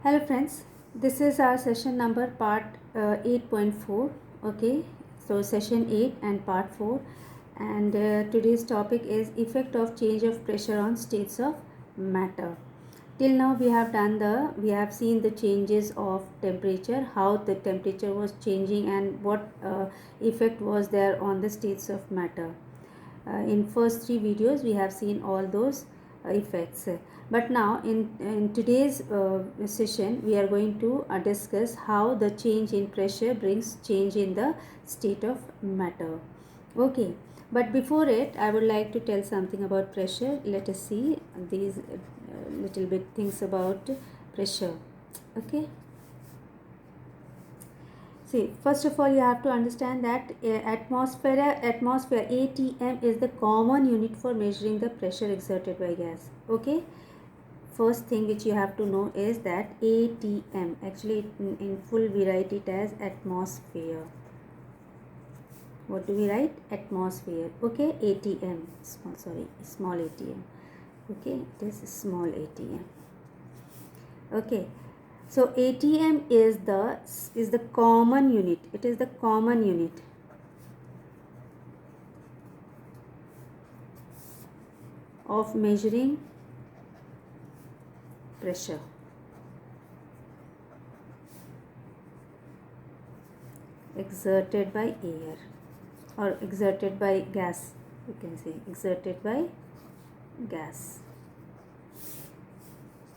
Hello friends, this is our session number part 8.4. Okay, so session 8 and part 4, and today's topic is effect of change of pressure on states of matter. Till now we have seen the changes of temperature, how the temperature was changing and what effect was there on the states of matter. In first three videos we have seen all those effects, but now in today's session we are going to discuss how the change in pressure brings change in the state of matter. Okay, but before it I would like to tell something about pressure. Let us see these little bit things about pressure. Okay, see, first of all, you have to understand that atmosphere ATM is the common unit for measuring the pressure exerted by gas. Okay, first thing which you have to know is that ATM, actually in full we write it as atmosphere. What do we write? Atmosphere. Okay, ATM, small ATM. Okay, this is small ATM. Okay, so ATM is the common unit. It is the common unit of measuring pressure. Exerted by air or exerted by gas. You can say exerted by gas.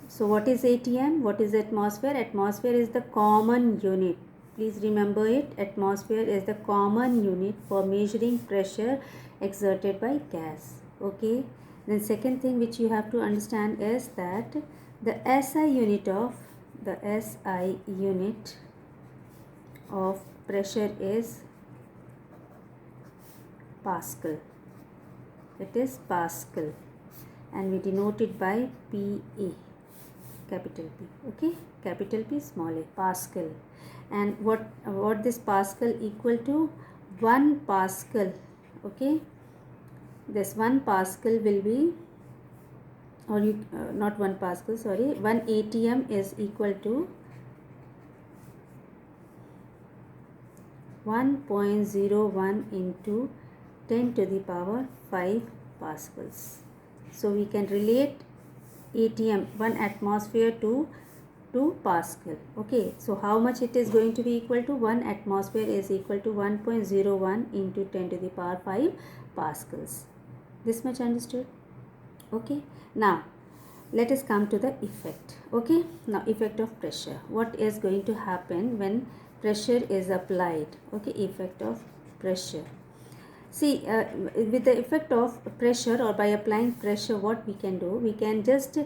So what is ATM? What is atmosphere? Atmosphere is the common unit. Please remember it. Atmosphere is the common unit for measuring pressure exerted by gas. Okay. Then second thing which you have to understand is that the SI unit of pressure is Pascal. It is Pascal, and we denote it by PA, capital P. Okay, capital P, small a, Pascal. And what this Pascal equal to? 1 Pascal. Okay, this 1 Pascal will be, or you not 1 Pascal, sorry, 1 ATM is equal to 1.01 into 10 to the power 5 pascals. So we can relate ATM, 1 atmosphere to 2 Pascal. Okay, so how much it is going to be equal to? 1 atmosphere is equal to 1.01 into 10 to the power 5 pascals. This much understood? Okay, now let us come to the effect. Okay, now effect of pressure. What is going to happen when pressure is applied? Okay, effect of pressure. See, with the effect of pressure or by applying pressure, what we can do? We can just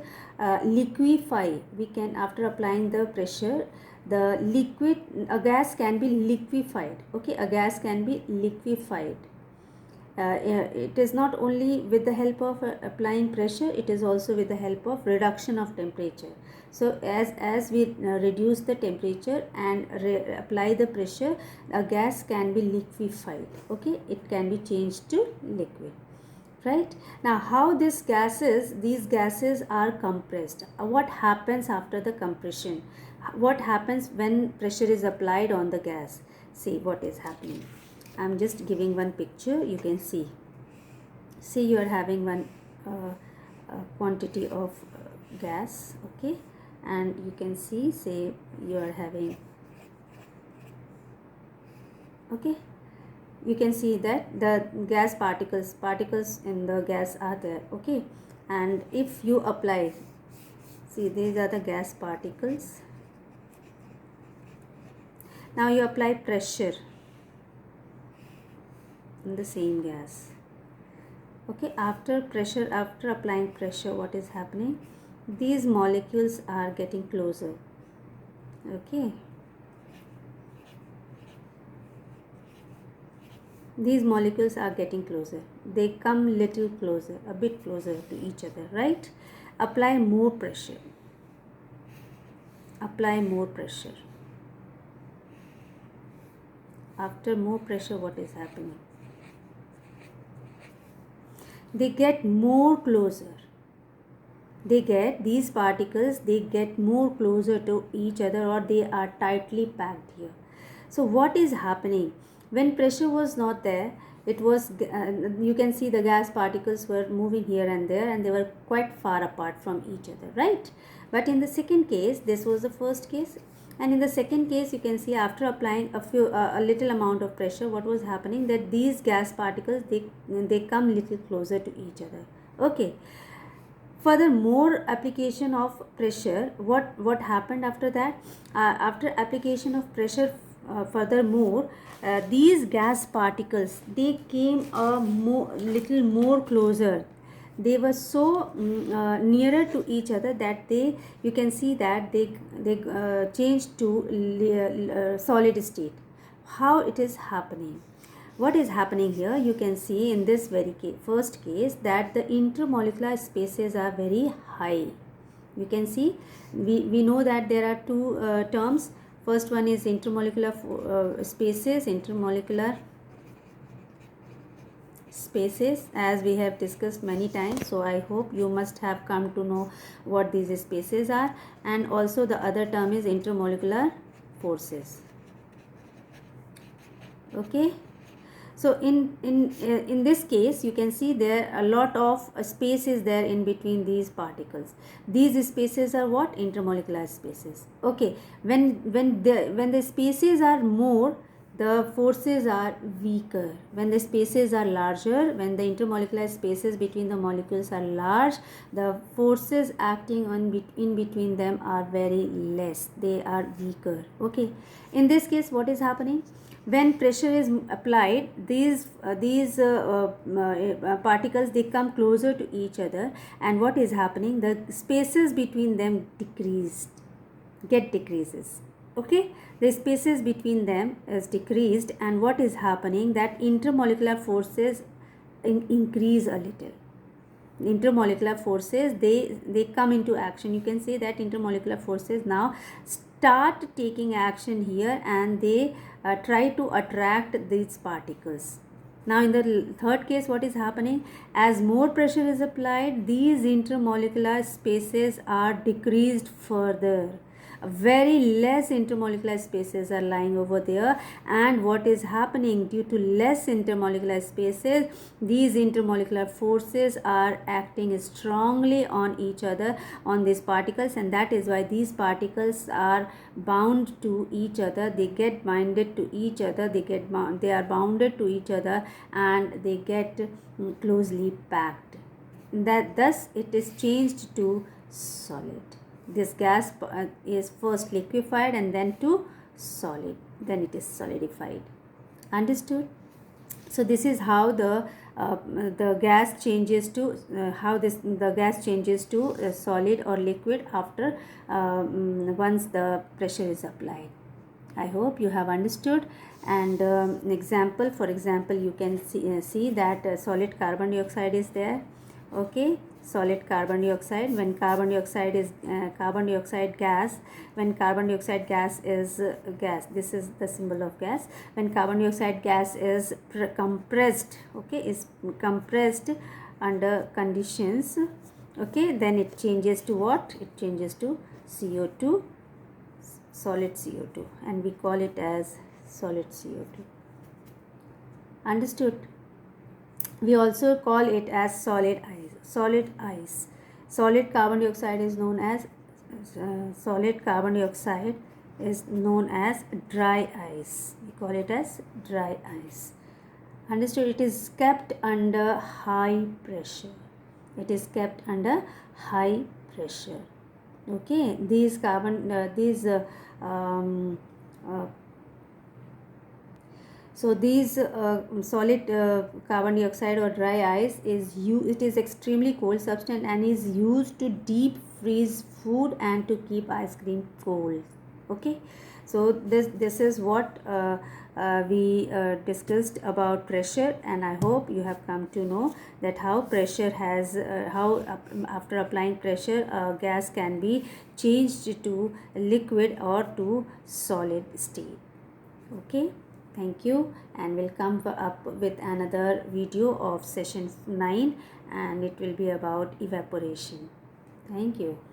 liquefy. We can, after applying the pressure, the liquid, a gas can be liquefied. Okay, a gas can be liquefied. It is not only with the help of applying pressure, it is also with the help of reduction of temperature. So as we reduce the temperature and apply the pressure, a gas can be liquefied. Okay, it can be changed to liquid. Right now, how these gases are compressed? What happens after the compression? What happens when pressure is applied on the gas? See what is happening. I'm just giving one picture. You can see you are having one quantity of gas. Okay, and you can see, say you are having, okay, you can see that the gas particles in the gas are there. Okay, and if you apply, see, these are the gas particles. Now you apply pressure in the same gas. Okay, after applying pressure, what is happening? These molecules are getting closer. Okay, these molecules are getting closer. They come little closer, a bit closer to each other, right? Apply more pressure. Apply more pressure. After more pressure, what is happening? They get more closer. these particles, they get more closer to each other, or they are tightly packed here. So what is happening when pressure was not there? It was you can see the gas particles were moving here and there, and they were quite far apart from each other, right? But in the second case, this was the first case, and in the second case, you can see after applying a little amount of pressure, what was happening, that these gas particles, they come little closer to each other. Okay. Furthermore, application of pressure, what happened after that? After application of pressure, furthermore, these gas particles, they came a little more closer. They were so nearer to each other that you can see that they changed to solid state. How it is happening? What is happening here? You can see in this very first case that the intermolecular spaces are very high. You can see, we know that there are two terms. First one is intermolecular spaces, as we have discussed many times. So I hope you must have come to know what these spaces are. And also the other term is intermolecular forces. Okay. So in this case, you can see there a lot of space is there in between these particles. These spaces are what? Intermolecular spaces. Okay. When the spaces are more, the forces are weaker. When the spaces are larger, when the intermolecular spaces between the molecules are large, the forces acting in between them are very less. They are weaker. Okay. In this case, what is happening? When pressure is applied, these particles, they come closer to each other, and what is happening? The spaces between them decreases. Okay, the spaces between them is decreased, and what is happening? That intermolecular forces increase a little. Intermolecular forces, they come into action. You can say that intermolecular forces now start taking action here, and they try to attract these particles. Now in the third case, what is happening? As more pressure is applied, these intermolecular spaces are decreased further. Very less intermolecular spaces are lying over there, and what is happening? Due to less intermolecular spaces, these intermolecular forces are acting strongly on each other, on these particles, and that is why these particles are bound to each other. They get binded to each other, they are bounded to each other, and they get closely packed. That thus it is changed to solid. This gas is first liquefied and then to solid, then it is solidified. Understood? So this is how the gas changes to the gas changes to solid or liquid after once the pressure is applied. I hope you have understood. And for example, you can see that solid carbon dioxide is there. Okay, solid carbon dioxide. When carbon dioxide is gas, when carbon dioxide gas is gas, this is the symbol of gas. When carbon dioxide gas is compressed, okay, is compressed under conditions, okay, then it changes to what? It changes to CO2, solid CO2, and we call it as solid CO2. Understood? We also call it as solid ice. Solid carbon dioxide is known as dry ice. We call it as dry ice. Understood? It is kept under high pressure. Okay, these solid carbon dioxide or dry ice it is extremely cold substance and is used to deep freeze food and to keep ice cream cold. Okay, so this is what we discussed about pressure, and I hope you have come to know that how pressure has after applying pressure, gas can be changed to liquid or to solid state. Okay, thank you, and we'll come up with another video of session 9, and it will be about evaporation. Thank you.